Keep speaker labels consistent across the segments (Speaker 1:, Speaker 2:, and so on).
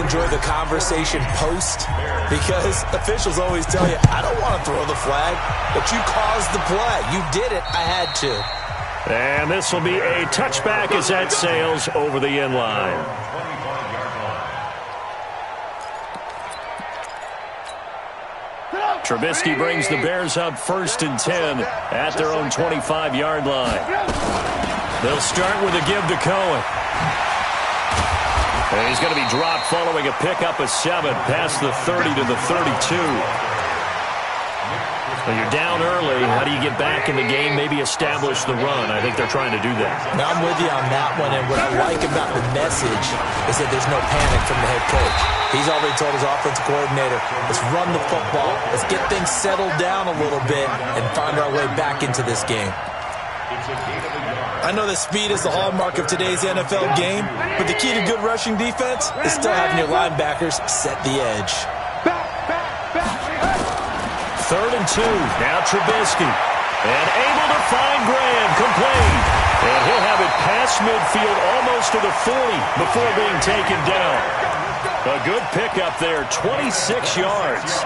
Speaker 1: enjoy the conversation post, because officials always tell you, I don't want to throw the flag, but you caused the play. You did it. I had to.
Speaker 2: And this will be a touchback as that sails over the end line. Trubisky brings the Bears up 1st and 10 at their own 25-yard line. They'll start with a give to Cohen. And he's going to be dropped following a pickup of 7 past the 30 to the 32. Well, you're down early. How do you get back in the game, maybe establish the run? I think they're trying to do that.
Speaker 1: Now, I'm with you on that one, and what I like about the message is that there's no panic from the head coach. He's already told his offensive coordinator, let's run the football, let's get things settled down a little bit, and find our way back into this game. I know that speed is the hallmark of today's NFL game, but the key to good rushing defense is still having your linebackers set the edge.
Speaker 2: 3rd and 2. Now Trubisky. And able to find Graham. Complete. And he'll have it past midfield almost to the 40 before being taken down. A good pickup there. 26 yards.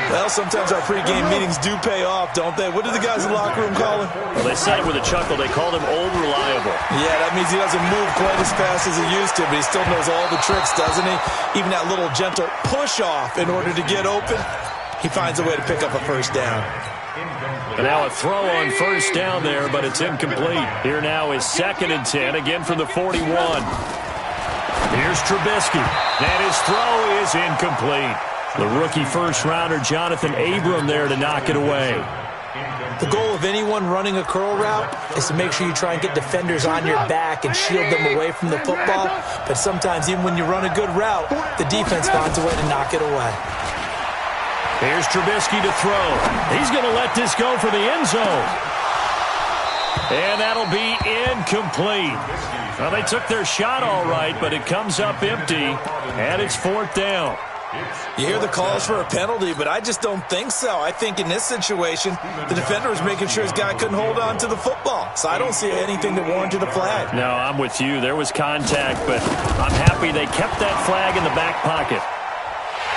Speaker 1: Well, sometimes our pregame meetings do pay off, don't they? What did the guys in the locker room call him?
Speaker 2: Well, they said it with a chuckle. They called him Old Reliable.
Speaker 1: Yeah, that means he doesn't move quite as fast as he used to, but he still knows all the tricks, doesn't he? Even that little gentle push-off in order to get open, he finds a way to pick up a first down.
Speaker 2: And now a throw on first down there, but it's incomplete. Here now is 2nd and 10, again from the 41. Here's Trubisky, and his throw is incomplete. The rookie first-rounder, Jonathan Abram, there to knock it away.
Speaker 1: The goal of anyone running a curl route is to make sure you try and get defenders on your back and shield them away from the football. But sometimes, even when you run a good route, the defense finds a way to knock it away.
Speaker 2: Here's Trubisky to throw. He's going to let this go for the end zone. And that'll be incomplete. Well, they took their shot all right, but it comes up empty, and it's 4th down.
Speaker 1: You hear the calls for a penalty, but I just don't think so. I think in this situation, the defender was making sure his guy couldn't hold on to the football. So I don't see anything that warranted a flag.
Speaker 2: No, I'm with you. There was contact, but I'm happy they kept that flag in the back pocket.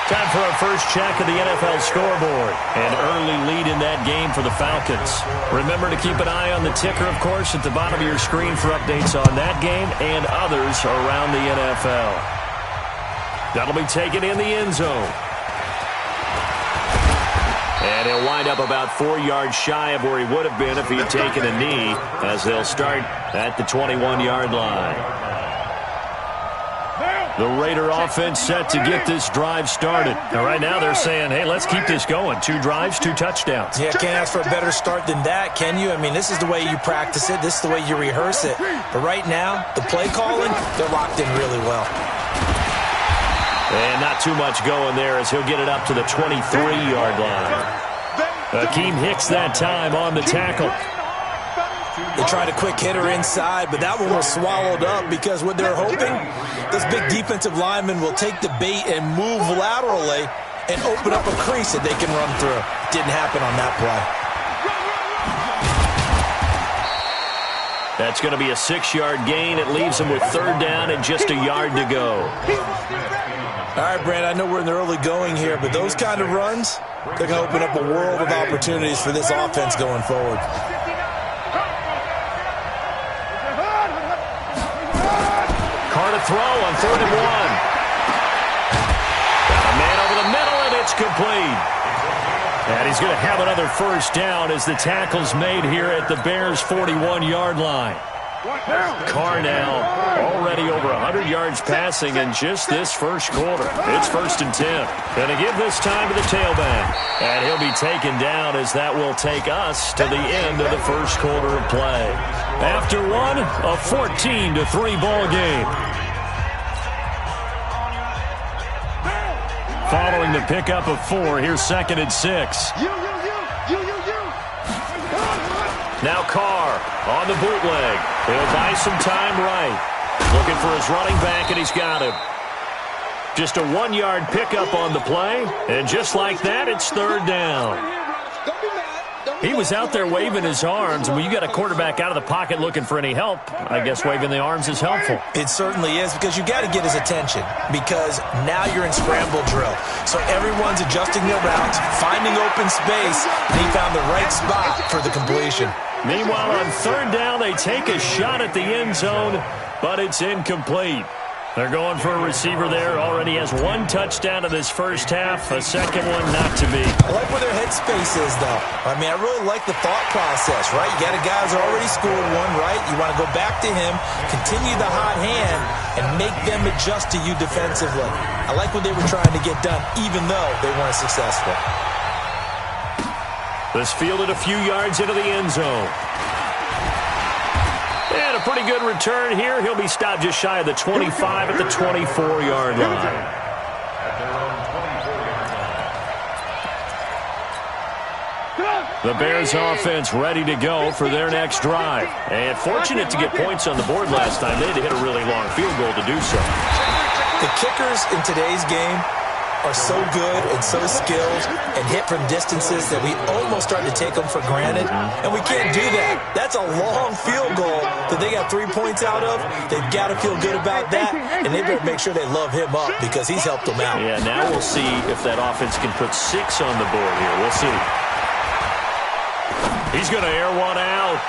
Speaker 2: Time for our first check of the NFL scoreboard. An early lead in that game for the Falcons. Remember to keep an eye on the ticker, of course, at the bottom of your screen for updates on that game and others around the NFL. That'll be taken in the end zone. And he'll wind up about 4 yards shy of where he would have been if he had taken a knee, as they'll start at the 21-yard line. The Raider offense set to get this drive started. Now, right now they're saying, hey, let's keep this going. 2 drives, 2 touchdowns.
Speaker 1: Yeah, can't ask for a better start than that, can you? I mean, this is the way you practice it. This is the way you rehearse it. But right now, the play calling, they're locked in really well.
Speaker 2: And not too much going there as he'll get it up to the 23-yard line. Akeem Hicks that time on the tackle.
Speaker 1: They tried a quick hitter inside, but that one was swallowed up because what they're hoping, this big defensive lineman will take the bait and move laterally and open up a crease that they can run through. Didn't happen on that play.
Speaker 2: That's going to be a 6-yard gain. It leaves them with 3rd down and just a yard to go.
Speaker 1: All right, Brand, I know we're in the early going here, but those kind of runs, they're going to open up a world of opportunities for this offense going forward.
Speaker 2: Carr to throw on 3rd and 1. Got a man over the middle, and it's complete. And he's going to have another first down as the tackle's made here at the Bears' 41-yard line. Carr now already over 100 yards passing in just this first quarter. It's 1st and 10. Going to give this time to the tailback. And he'll be taken down as that will take us to the end of the first quarter of play. After one, a 14-3 ball game. Following the pickup of 4, here's 2nd and 6. Now Carr on the bootleg. He'll buy some time right. Looking for his running back, and he's got him. Just a 1-yard pickup on the play, and just like that, it's 3rd down.
Speaker 3: Don't be mad. Don't
Speaker 2: He was out there waving his arms, and when you got a quarterback out of the pocket looking for any help, I guess waving the arms is helpful.
Speaker 1: It certainly is, because you got to get his attention, because now you're in scramble drill. So everyone's adjusting their routes, finding open space, and he found the right spot for the completion.
Speaker 2: Meanwhile, on third down, they take a shot at the end zone, but it's incomplete. They're going for a receiver there. Already has one touchdown in this first half. A second one not to be.
Speaker 1: I like where their headspace is, though. I mean, I really like the thought process, right? You got a guy who's already scored one, right? You want to go back to him, continue the hot hand, and make them adjust to you defensively. I like what they were trying to get done, even though they weren't successful.
Speaker 2: This fielded a few yards into the end zone. And a pretty good return here. He'll be stopped just shy of the 25 at the 24-yard line. The Bears offense ready to go for their next drive. And fortunate to get points on the board last time. They had to hit a really long field goal to do so.
Speaker 1: The kickers in today's game are so good and so skilled and hit from distances that we almost start to take them for granted, and we can't do that. That's a long field goal that they got 3 points out of. They've got to feel good about that, and they better make sure they love him up because he's helped them out.
Speaker 2: Yeah, now we'll see if that offense can put 6 on the board here. We'll see. He's going to air one out.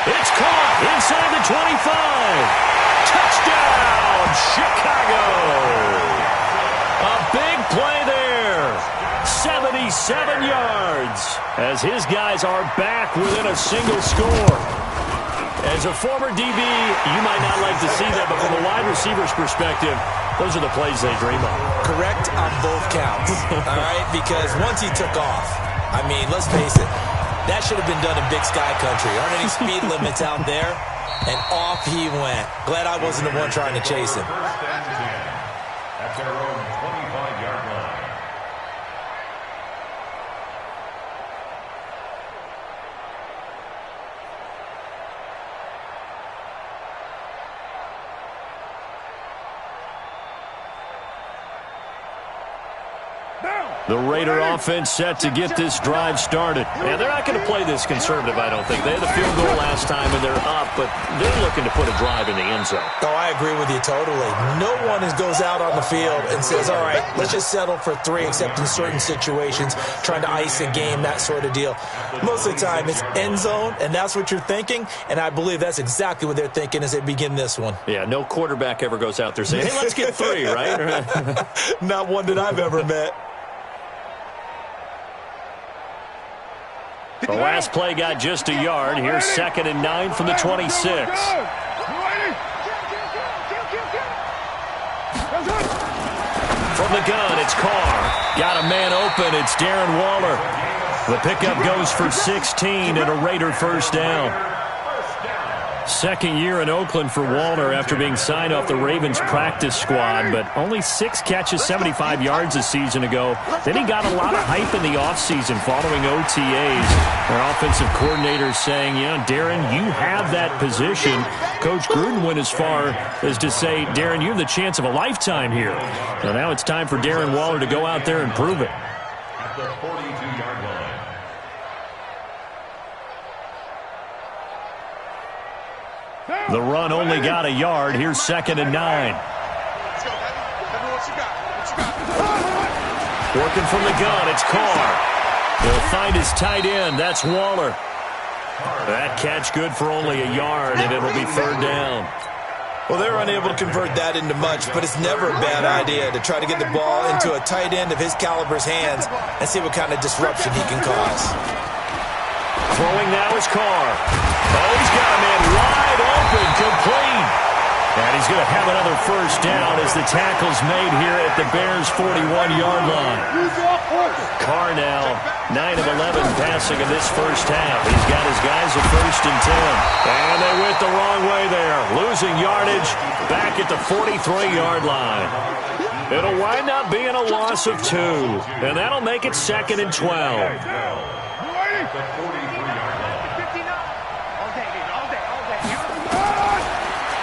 Speaker 2: It's caught inside the 25. Touchdown, Chicago. A big play there. 77 yards as his guys are back within a single score. As a former DB, you might not like to see that, but from a wide receiver's perspective, those are the plays they dream of.
Speaker 1: Correct on both counts, all right? Because once he took off, I mean, let's face it, that should have been done in Big Sky Country. Aren't any speed limits out there? And off he went. Glad I wasn't the one trying to chase him.
Speaker 3: At their own 25-yard line.
Speaker 2: The Raider offense set to get this drive started. And they're not going to play this conservative, I don't think. They had the field goal last time, and they're up, but they're looking to put a drive in the end zone.
Speaker 1: Oh, I agree with you totally. No one goes out on the field and says, all right, let's just settle for 3, except in certain situations, trying to ice a game, that sort of deal. Most of the time, it's end zone, and that's what you're thinking, and I believe that's exactly what they're thinking as they begin this one.
Speaker 2: Yeah, no quarterback ever goes out there saying, hey, let's get 3, right?
Speaker 1: Not one that I've ever met.
Speaker 2: The last play got just a yard. Here's 2nd and 9 from the 26. From the gun, it's Carr. Got a man open. It's Darren Waller. The pickup goes for 16 and a Raider first down. Second year in Oakland for Waller after being signed off the Ravens practice squad, but only 6 catches, 75 yards a season ago. Then he got a lot of hype in the offseason following OTAs. Our offensive coordinator saying, yeah, Darren, you have that position. Coach Gruden went as far as to say, Darren, you have the chance of a lifetime here. So now it's time for Darren Waller to go out there and prove it.
Speaker 3: At the 42-yard line.
Speaker 2: The run only got a yard. Here's 2nd and 9. Working from the gun, it's Carr. He'll find his tight end. That's Waller. That catch good for only a yard, and it'll be 3rd down.
Speaker 1: Well, they're unable to convert that into much, but it's never a bad idea to try to get the ball into a tight end of his caliber's hands and see what kind of disruption he can cause.
Speaker 2: Throwing now is Carr. Oh, he's got a man wide open, complete. And he's going to have another first down as the tackle's made here at the Bears' 41-yard line. Carr now 9 of 11 passing in this first half. He's got his guys at 1st and 10. And they went the wrong way there. Losing yardage back at the 43-yard line. It'll wind up being a loss of 2. And that'll make it 2nd and 12.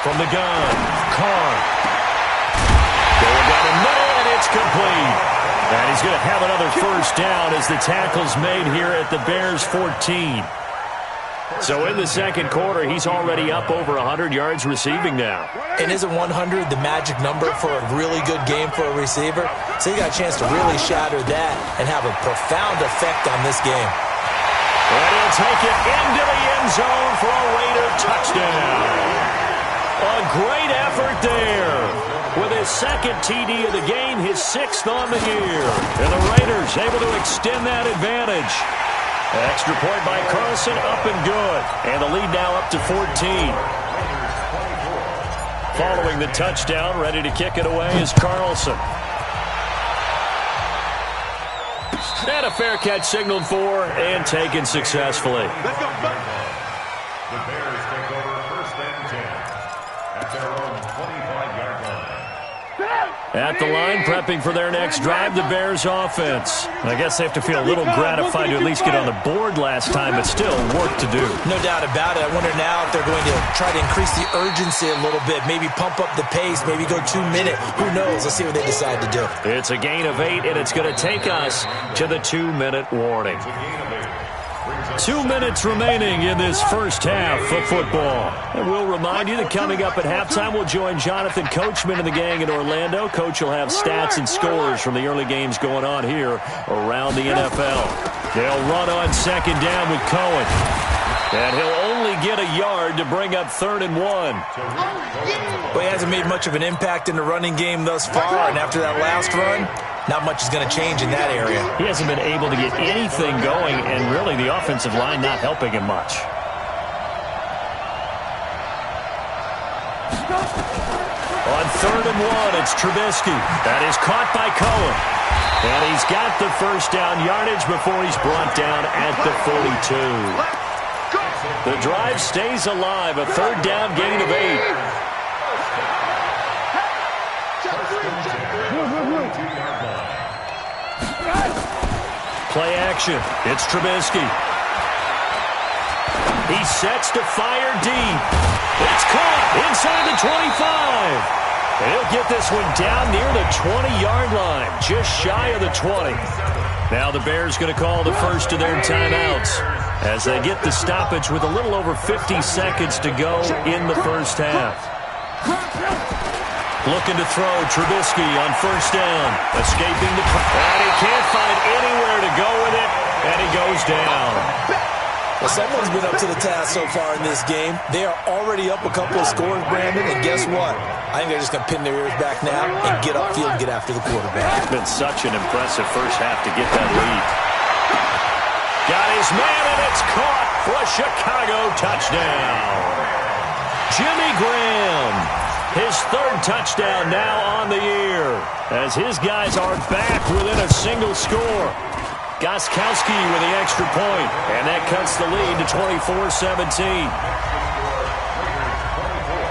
Speaker 2: From the gun, Carr. Going down the middle, and it's complete. And he's going to have another first down as the tackle's made here at the Bears 14. So in the second quarter, he's already up over 100 yards receiving now.
Speaker 1: And isn't 100 the magic number for a really good game for a receiver? So you got a chance to really shatter that and have a profound effect on this game.
Speaker 2: And he'll take it into the end zone for a Raider touchdown. A great effort there. With his second TD of the game, his 6th on the year. And the Raiders able to extend that advantage. Extra point by Carlson, up and good. And the lead now up to 14. Following the touchdown, ready to kick it away is Carlson. And a fair catch signaled for and taken successfully.
Speaker 3: The Bears take over first and 10 at their own 25-yard line.
Speaker 2: At the line, prepping for their next drive, the Bears offense. I guess they have to feel a little gratified to at least get on the board last time, but still work to do.
Speaker 1: No doubt about it. I wonder now if they're going to try to increase the urgency a little bit, maybe pump up the pace, maybe go 2-minute. Who knows? Let's see what they decide to do.
Speaker 2: It's a gain of 8, and it's going to take us to the 2-minute warning. 2 minutes remaining in this first half of football. And we'll remind you that coming up at halftime, we'll join Jonathan Coachman and the gang in Orlando. Coach will have stats and scores from the early games going on here around the NFL. They'll run on second down with Cohen. And he'll only get a yard to bring up 3rd and 1.
Speaker 1: Well, he hasn't made much of an impact in the running game thus far, and after that last run, not much is going to change in that area.
Speaker 2: He hasn't been able to get anything going, and really the offensive line not helping him much. On 3rd and 1, it's Trubisky. That is caught by Cohen. And he's got the first down yardage before he's brought down at the 42. The drive stays alive, a 3rd down gain of 8. Play action. It's Trubisky. He sets to fire deep. It's caught inside the 25. He'll get this one down near the 20-yard line, just shy of the 20. Now the Bears going to call the first of their timeouts as they get the stoppage with a little over 50 seconds to go in the first half. Looking to throw, Trubisky on first down. Escaping the... And he can't find anywhere to go with it, and he goes down.
Speaker 1: Well, someone's been up to the task so far in this game. They are already up a couple of scores, Brandon, and guess what? I think they're just going to pin their ears back now and get upfield and get after the quarterback.
Speaker 2: It's been such an impressive first half to get that lead. Got his man, and it's caught for a Chicago touchdown. Jimmy Graham. His 3rd touchdown now on the year as his guys are back within a single score. Gostkowski with the extra point, and that cuts the lead to 24-17.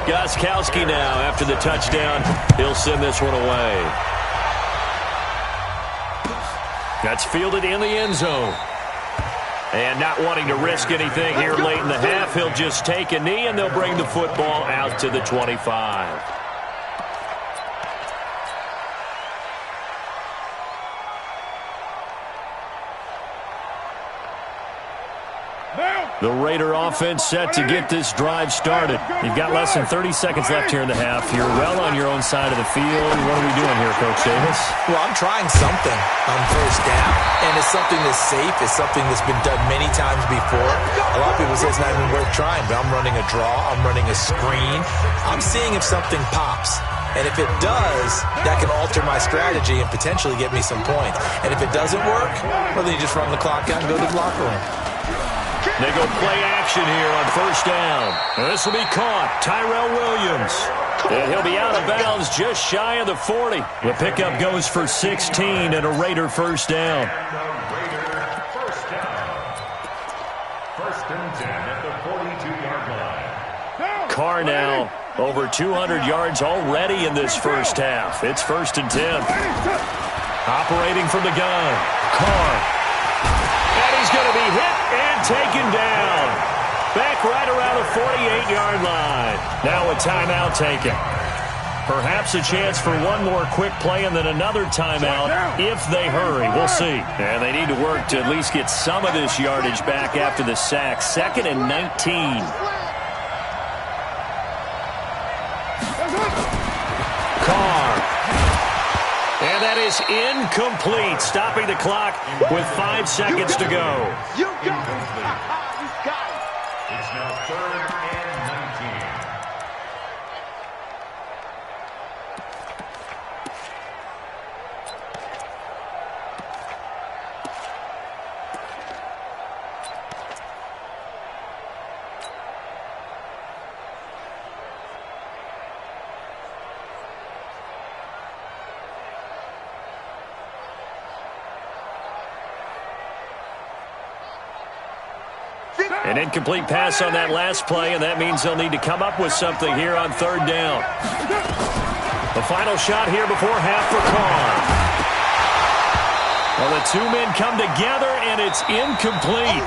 Speaker 2: Gostkowski now after the touchdown. He'll send this one away. That's fielded in the end zone. And not wanting to risk anything here late in the half, he'll just take a knee, and they'll bring the football out to the 25. The Raider offense set to get this drive started. You've got less than 30 seconds left here in the half. You're well on your own side of the field. What are we doing here, Coach Davis?
Speaker 1: Well, I'm trying something on first down, and it's something that's safe. It's something that's been done many times before. A lot of people say it's not even worth trying, but I'm running a draw. I'm running a screen. I'm seeing if something pops. And if it does, that can alter my strategy and potentially get me some points. And if it doesn't work, well, then you just run the clock out and go to the locker room.
Speaker 2: They go play action here on first down. And this will be caught. Tyrell Williams. And he'll be out of bounds just shy of the 40. The pickup goes for 16 and a Raider first down.
Speaker 3: First and 10 at the 42-yard line.
Speaker 2: Carr now over 200 yards already in this first half. It's 1st and 10. Operating from the gun. Carr. And he's going to be hit and taken down. Back right around the 48-yard line. Now a timeout taken. Perhaps a chance for one more quick play and then another timeout if they hurry. We'll see. And they need to work to at least get some of this yardage back after the sack. 2nd and 19. Carr. And that is incomplete, stopping the clock with 5 seconds to go.
Speaker 3: You got it. You got it. It's now 3rd and 19.
Speaker 2: An incomplete pass on that last play, and that means they'll need to come up with something here on 3rd down. The final shot here before half for Carr. Well, the two men come together, and it's incomplete.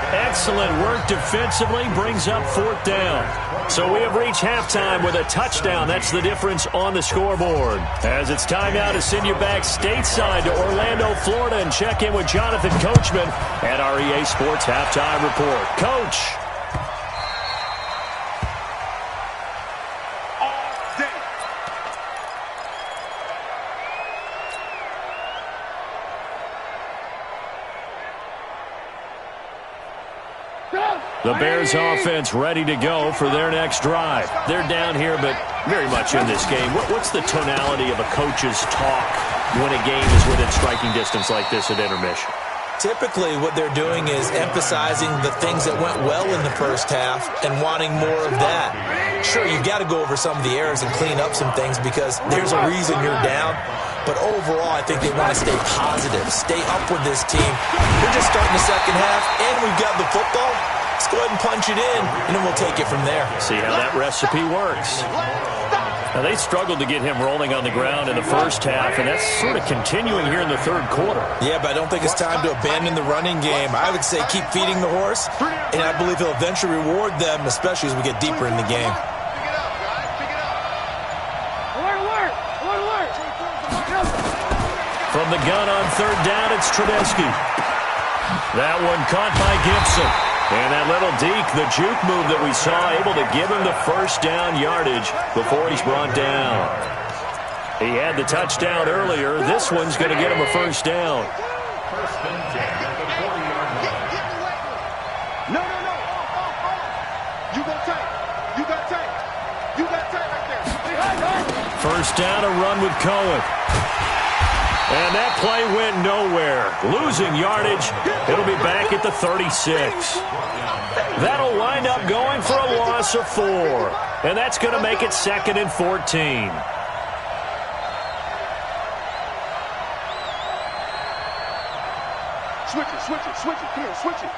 Speaker 2: Excellent work defensively, brings up 4th down. So we have reached halftime with a touchdown. That's the difference on the scoreboard. As it's time now to send you back stateside to Orlando, Florida, and check in with Jonathan Coachman at our EA Sports Halftime Report. Coach. The Bears offense ready to go for their next drive. They're down here, but very much in this game. What's the tonality of a coach's talk when a game is within striking distance like this at intermission?
Speaker 1: Typically, what they're doing is emphasizing the things that went well in the first half and wanting more of that. Sure, you've got to go over some of the errors and clean up some things because there's a reason you're down. But overall, I think they want to stay positive, stay up with this team. We're just starting the second half, and we've got the football. Let's go ahead and punch it in, and then we'll take it from there.
Speaker 2: See how that recipe works. Now, they struggled to get him rolling on the ground in the first half, and that's sort of continuing here in the 3rd quarter.
Speaker 1: Yeah, but I don't think it's time to abandon the running game. I would say keep feeding the horse, and I believe he'll eventually reward them, especially as we get deeper in the game.
Speaker 2: From the gun on 3rd down, it's Trubisky. That one caught by Gibson. And that little deke, the juke move that we saw, able to give him the 1st down yardage before he's brought down. He had the touchdown earlier. This one's going to get him a 1st down.
Speaker 3: No. You got tight. You got tight. You got tight right there.
Speaker 2: 1st down, a run with Cohen. And that play went nowhere. Losing yardage. It'll be back at the 36. That'll wind up going for a loss of 4. And that's going to make it 2nd and 14.
Speaker 3: Switch it. Come here, switch it.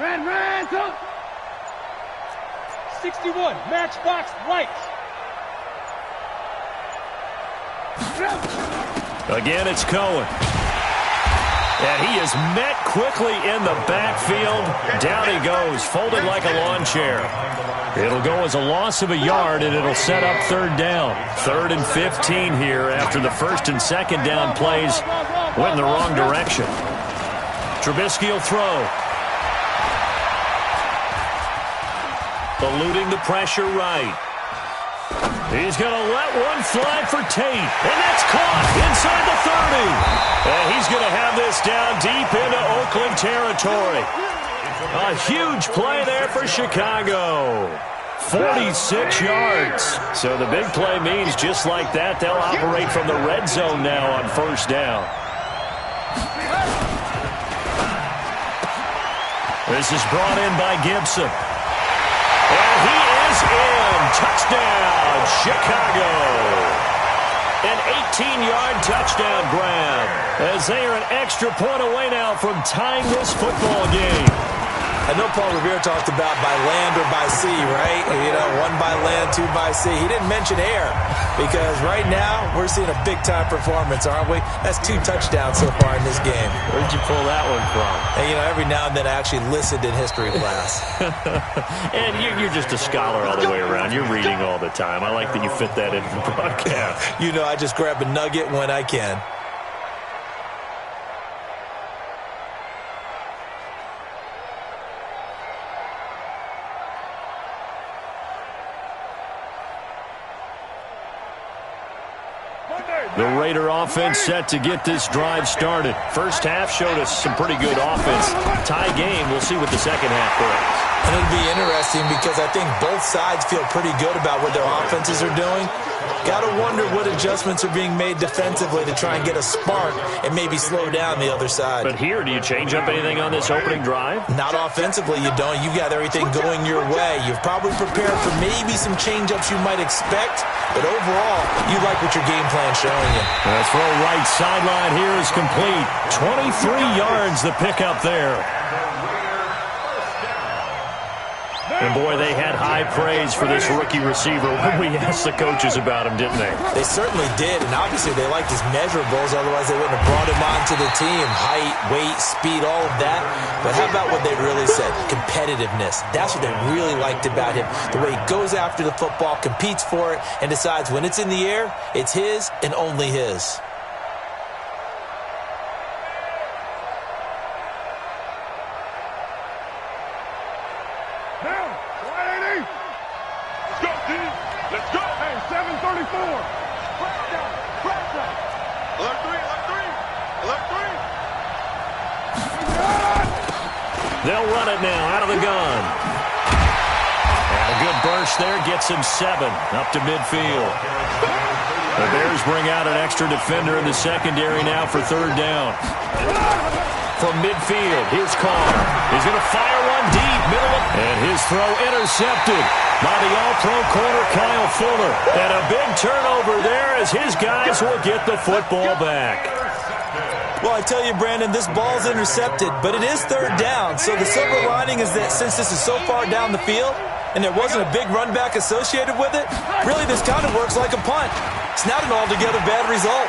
Speaker 4: Run, go. 61, matchbox lights.
Speaker 2: Again, it's Cohen. And he is met quickly in the backfield. Down he goes, folded like a lawn chair. It'll go as a loss of a yard, and it'll set up 3rd down. 3rd and 15 here after the 1st and 2nd down plays went in the wrong direction. Trubisky will throw. Eluding the pressure right. He's going to let one fly for Tate. And that's caught inside the 30. And he's going to have this down deep into Oakland territory. A huge play there for Chicago. 46 yards. So the big play means just like that, they'll operate from the red zone now on 1st down. This is brought in by Gibson. And he is in. Touchdown, Chicago. An 18-yard touchdown grab as they are an extra point away now from tying this football game.
Speaker 1: I know Paul Revere talked about by land or by sea, right? You know, one by land, two by sea. He didn't mention air because right now we're seeing a big-time performance, aren't we? That's 2 touchdowns so far in this game.
Speaker 2: Where'd you pull that one from?
Speaker 1: And, you know, every now and then I actually listened in history class.
Speaker 2: And you're just a scholar all the way around. You're reading all the time. I like that you fit that into the broadcast.
Speaker 1: You know, I just grab a nugget when I can.
Speaker 2: The Raider offense set to get this drive started. First half showed us some pretty good offense. Tie game. We'll see what the second half brings.
Speaker 1: And it'll be interesting because I think both sides feel pretty good about what their offenses are doing. Got to wonder what adjustments are being made defensively to try and get a spark and maybe slow down the other side.
Speaker 2: But here, do you change up anything on this opening drive?
Speaker 1: Not offensively, you don't. You got everything going your way. You've probably prepared for maybe some change-ups you might expect, but overall, you like what your game plan's showing you.
Speaker 2: The throw right sideline here is complete. 23 yards the pickup there. And, boy, they had high praise for this rookie receiver when we asked the coaches about him, didn't they?
Speaker 1: They certainly did, and obviously they liked his measurables, otherwise they wouldn't have brought him onto the team. Height, weight, speed, all of that. But how about what they really said? Competitiveness. That's what they really liked about him. The way he goes after the football, competes for it, and decides when it's in the air, it's his and only his.
Speaker 2: They'll run it now out of the gun. And a good burst there gets him 7 up to midfield. The Bears bring out an extra defender in the secondary now for 3rd down. From midfield, here's Carr. He's going to fire one deep, middle of, and his throw intercepted by the all-pro corner Kyle Fuller. And a big turnover there as his guys will get the football back.
Speaker 1: Well, I tell you, Brandon, this ball's intercepted, but it is 3rd down. So the silver lining is that since this is so far down the field and there wasn't a big run back associated with it, really this kind of works like a punt. It's not an altogether bad result.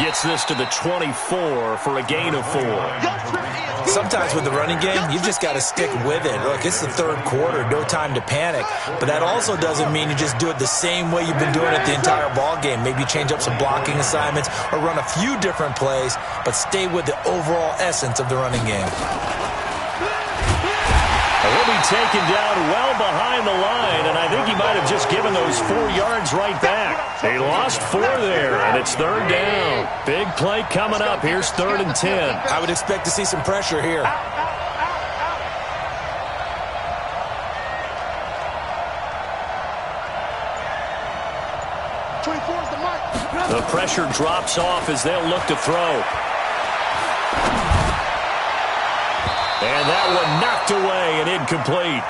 Speaker 2: Gets this to the 24 for a gain of 4.
Speaker 1: Sometimes with the running game, you've just got to stick with it. Look, it's the 3rd quarter, no time to panic. But that also doesn't mean you just do it the same way you've been doing it the entire ball game. Maybe change up some blocking assignments or run a few different plays, but stay with the overall essence of the running game.
Speaker 2: He'll be taken down well behind the line, and I think he might have just given those 4 yards right back. He lost 4 there, and it's 3rd down. Big play coming up. Here's 3rd and 10.
Speaker 1: I would expect to see some pressure here.
Speaker 2: The pressure drops off as they'll look to throw. And that one knocked away and incomplete.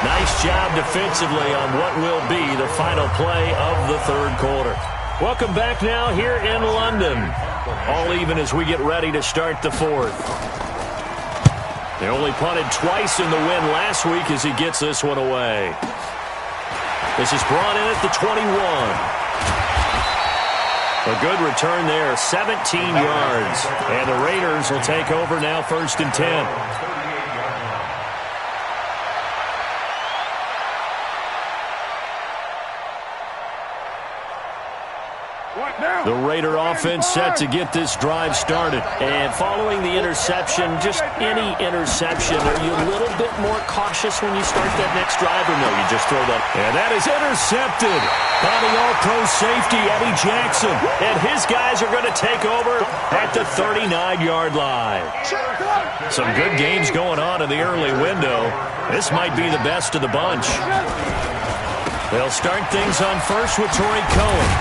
Speaker 2: Nice job defensively on what will be the final play of the 3rd quarter. Welcome back now here in London. All even as we get ready to start the 4th. They only punted twice in the win last week as he gets this one away. This is brought in at the 21. A good return there, 17 yards. And the Raiders will take over now 1st and 10. The Raider offense set to get this drive started. And following the interception, just any interception, are you a little bit more cautious when you start that next drive, or no, you just throw that? And that is intercepted by the all-pro safety, Eddie Jackson. And his guys are going to take over at the 39-yard line. Some good games going on in the early window. This might be the best of the bunch. They'll start things on first with Torrey Cohen.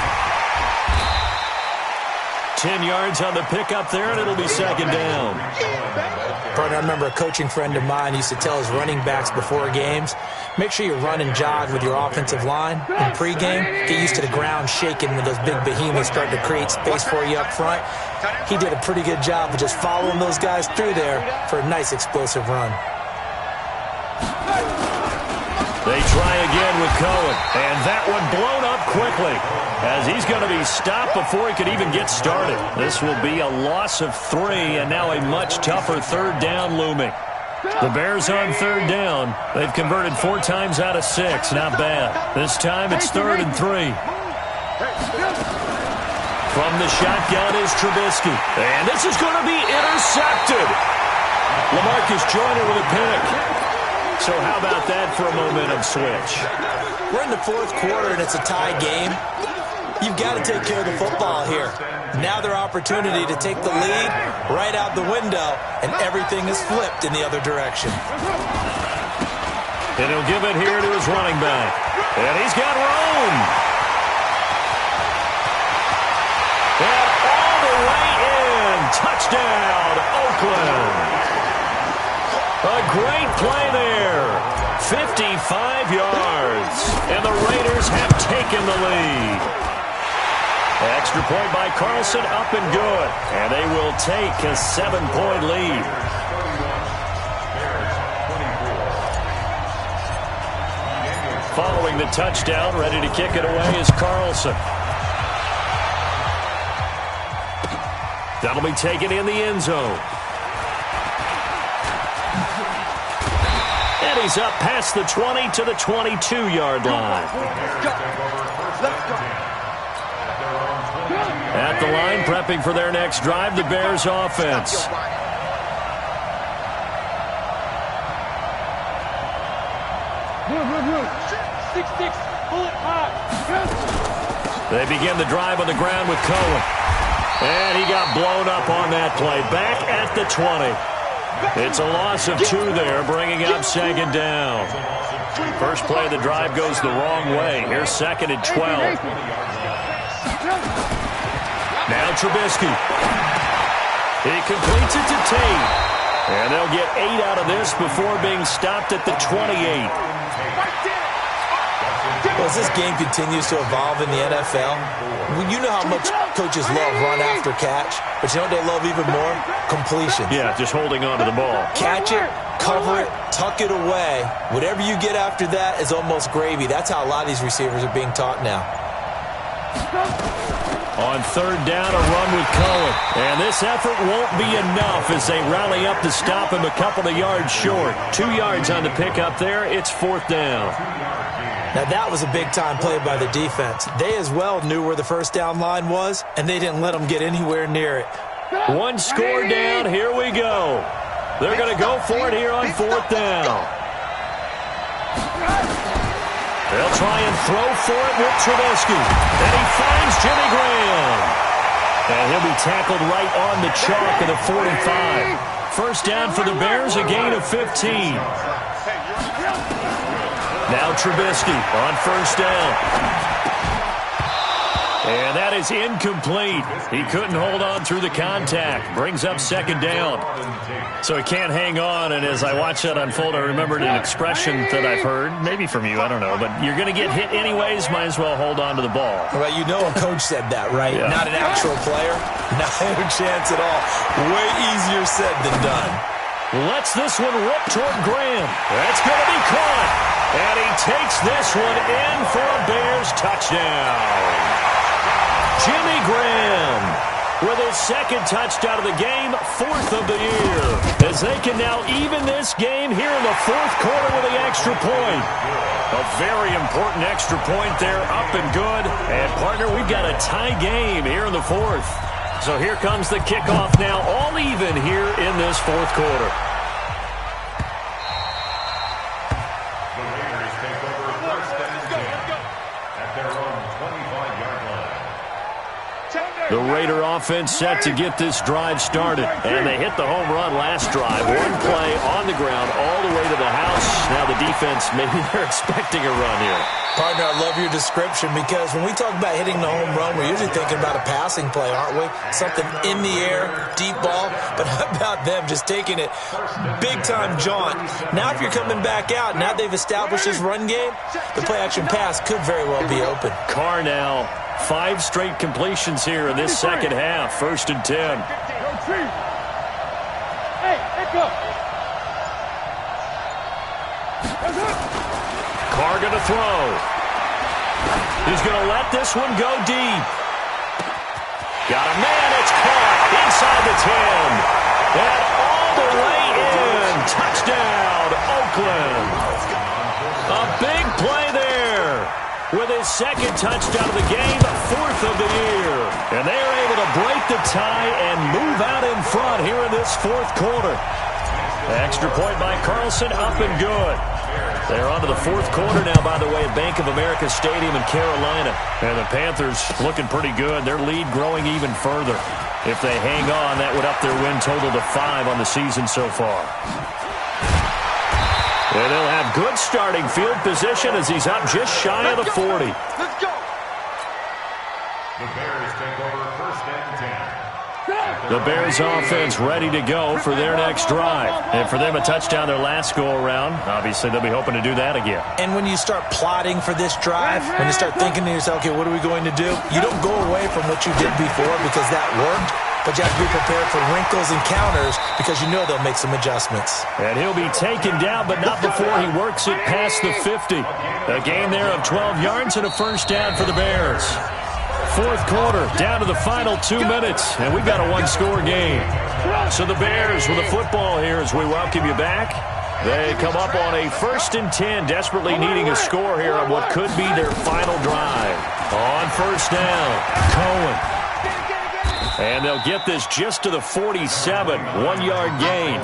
Speaker 2: 10 yards on the pickup there, and it'll be 2nd down.
Speaker 1: Partner, I remember a coaching friend of mine used to tell his running backs before games, make sure you run and jog with your offensive line in pregame. Get used to the ground shaking when those big behemoths start to create space for you up front. He did a pretty good job of just following those guys through there for a nice explosive run.
Speaker 2: They try again with Cohen, and that one blown up quickly as he's going to be stopped before he could even get started. This will be a loss of 3, and now a much tougher third down looming. The Bears on third down. They've converted 4 times out of 6. Not bad. This time it's 3rd and 3. From the shotgun is Trubisky. And this is going to be intercepted. LaMarcus Joyner with a pick. So how about that for a momentum switch?
Speaker 1: We're in the 4th quarter, and it's a tie game. You've got to take care of the football here. Now their opportunity to take the lead right out the window, and everything is flipped in the other direction.
Speaker 2: And he'll give it here to his running back. And he's got room. And all the way in. Touchdown, Oakland. A great play there. 55 yards. And the Raiders have taken the lead. Extra point by Carlson, up and good. And they will take a 7-point lead. Following the touchdown, ready to kick it away is Carlson. That'll be taken in the end zone. And he's up past the 20 to the 22-yard line. At the line, prepping for their next drive, the Bears offense. They begin the drive on the ground with Cohen. And he got blown up on that play. Back at the 20. It's a loss of 2 there, bringing up 2nd down. First play of the drive goes the wrong way. Here's 2nd and 12. Now Trubisky. He completes it to Tate. And they'll get 8 out of this before being stopped at the 28.
Speaker 1: Well, as this game continues to evolve in the NFL, you know how much coaches love run after catch, but you know what they love even more? Completion.
Speaker 2: Yeah, just holding on to the ball.
Speaker 1: Catch it, cover it, tuck it away. Whatever you get after that is almost gravy. That's how a lot of these receivers are being taught now.
Speaker 2: On third down, a run with Cohen. And this effort won't be enough as they rally up to stop him a couple of yards short. 2 yards on the pickup there. It's 4th down.
Speaker 1: Now that was a big-time play by the defense. They as well knew where the first down line was, and they didn't let them get anywhere near it.
Speaker 2: 1 score down. Here we go. They're going to go for it here on 4th down. They'll try and throw for it with Trubisky. And he finds Jimmy Graham. And he'll be tackled right on the chalk of the 45. First down for the Bears, a gain of 15. Now Trubisky on first down. And that is incomplete. He couldn't hold on through the contact. Brings up 2nd down. So he can't hang on, and as I watched that unfold, I remembered an expression that I've heard, maybe from you, I don't know, but you're going to get hit anyways, might as well hold on to the ball.
Speaker 1: Well, you know a coach said that, right?
Speaker 2: Yeah.
Speaker 1: Not an actual player. Not a chance at all. Way easier said than done.
Speaker 2: Lets this one rip toward Graham. That's going to be caught. And he takes this one in for a Bears touchdown. Jimmy Graham with his 2nd touchdown of the game, 4th of the year. As they can now even this game here in the 4th quarter with the extra point. A very important extra point there, up and good. And, partner, we've got a tie game here in the 4th. So here comes the kickoff now, all even here in this 4th quarter.
Speaker 5: The Raiders take over 1st and 10 at their own 25-yard line.
Speaker 2: The Raider offense set to get this drive started. And they hit the home run last drive. 1 play on the ground all the way to the house. Now the defense, maybe they're expecting a run here.
Speaker 1: Partner, I love your description because when we talk about hitting the home run, we're usually thinking about a passing play, aren't we? Something in the air, deep ball. But how about them just taking it big-time jaunt? Now if you're coming back out, now they've established this run game, the play-action pass could very well be open.
Speaker 2: Carr now, 5 straight completions here in this 2nd half. 1st and 10.
Speaker 4: Hey, let go.
Speaker 2: Carr going to throw. He's going to let this one go deep. Got a man. It's caught inside the 10. And all the way in. Touchdown, Oakland. A big play there. With his second touchdown of the game, fourth of the year. And they are able to break the tie and move out in front here in this fourth quarter. Extra point by Carlson, up and good. They're on to the fourth quarter now, by the way, at Bank of America Stadium in Carolina. And the Panthers looking pretty good. Their lead growing even further. If they hang on, that would up their win total to 5 on the season so far. And they'll have good starting field position as he's up just shy of the 40.
Speaker 3: Let's go.
Speaker 5: The Bears take over first and 10.
Speaker 2: The Bears offense ready to go for their next drive. And for them, a touchdown their last go-around. Obviously, they'll be hoping to do that again.
Speaker 1: And when you start plotting for this drive, when you start thinking to yourself, okay, what are we going to do? You don't go away from what you did before because that worked. But you have to be prepared for wrinkles and counters because you know they'll make some adjustments.
Speaker 2: And he'll be taken down, but not before he works it past the 50. A gain there of 12 yards and a first down for the Bears. Fourth quarter, down to the final 2 minutes, and we've got a one-score game. So the Bears with the football here as we welcome you back. They come up on a 1st and 10, desperately needing a score here on what could be their final drive. On first down, Cohen. And they'll get this just to the 47, 1-yard gain.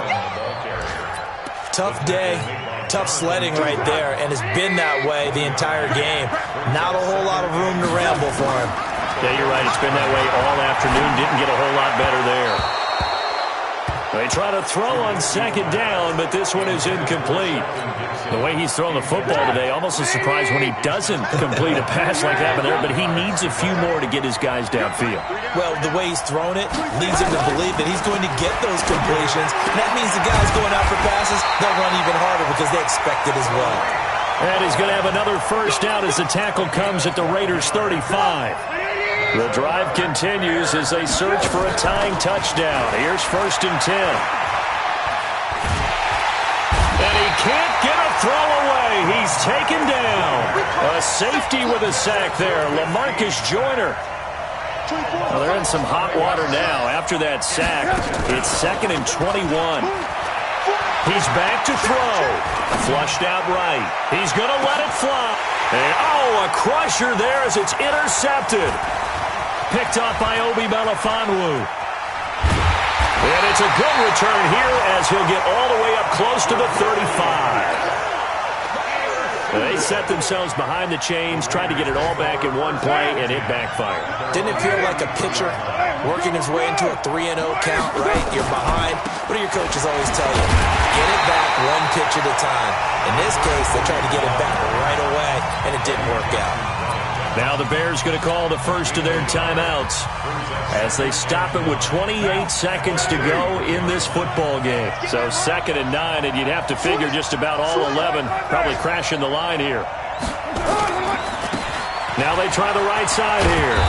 Speaker 1: Tough day, tough sledding right there, and it's been that way the entire game. Not a whole lot of room to ramble for him.
Speaker 2: Yeah, you're right. It's been that way all afternoon. Didn't get a whole lot better there. They try to throw on second down, but this one is incomplete. The way he's throwing the football today, almost a surprise when he doesn't complete a pass like that there, but he needs a few more to get his guys downfield.
Speaker 1: Well, the way he's thrown it leads him to believe that he's going to get those completions. And that means the guys going out for passes, they'll run even harder because they expect it as well.
Speaker 2: And he's going to have another first down as the tackle comes at the Raiders' 35. The drive continues as they search for a tying touchdown. Here's 1st and 10. And he can't get a throw away. He's taken down. A safety with a sack there. LaMarcus Joyner. Well, they're in some hot water now. After that sack, it's 2nd and 21. He's back to throw. Flushed out right. He's going to let it fly. And, a crusher there as it's intercepted. Picked up by Obi Melifonwu. And it's a good return here as he'll get all the way up close to the 35. They set themselves behind the chains, tried to get it all back in one play, and it backfired.
Speaker 1: Didn't it feel like a pitcher working his way into a 3-0 count, right? You're behind. What do your coaches always tell you? Get it back one pitch at a time. In this case, they tried to get it back right away, and it didn't work out.
Speaker 2: Now the Bears going to call the first of their timeouts as they stop it with 28 seconds to go in this football game. So 2nd and 9, and you'd have to figure just about all 11 probably crashing the line here. Now they try the right side here.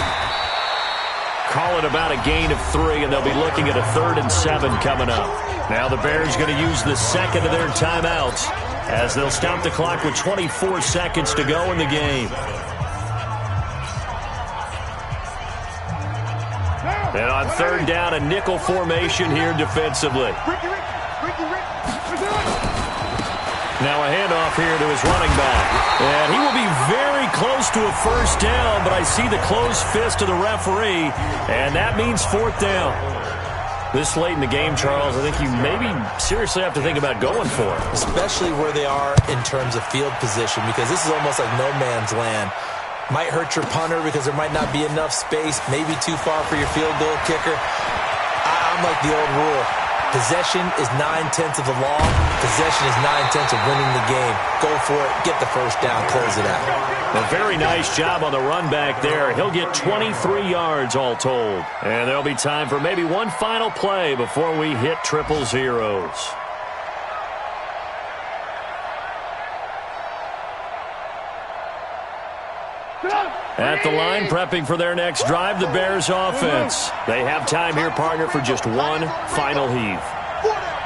Speaker 2: Call it about a gain of 3, and they'll be looking at a 3rd and 7 coming up. Now the Bears going to use the second of their timeouts as they'll stop the clock with 24 seconds to go in the game. And on 3rd down, a nickel formation here defensively. Now a handoff here to his running back. And he will be very close to a first down, but I see the closed fist of the referee, and that means 4th down. This late in the game, Charles, I think you maybe seriously have to think about going for it.
Speaker 1: Especially where they are in terms of field position, because this is almost like no man's land. Might hurt your punter because there might not be enough space, maybe too far for your field goal kicker. I'm like the old rule. Possession is 9/10 of the law. Possession is 9/10 of winning the game. Go for it. Get the first down. Close it out.
Speaker 2: A very nice job on the run back there. He'll get 23 yards all told. And there'll be time for maybe one final play before we hit triple zeros. At the line, prepping for their next drive, the Bears offense. They have time here, partner, for just one final heave.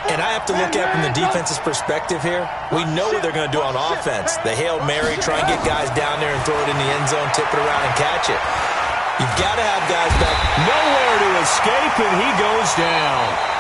Speaker 1: And I have to look at it from the defense's perspective here. We know what they're going to do on offense. The Hail Mary, try and get guys down there and throw it in the end zone, tip it around and catch it. You've got to have guys back.
Speaker 2: Nowhere to escape, and he goes down.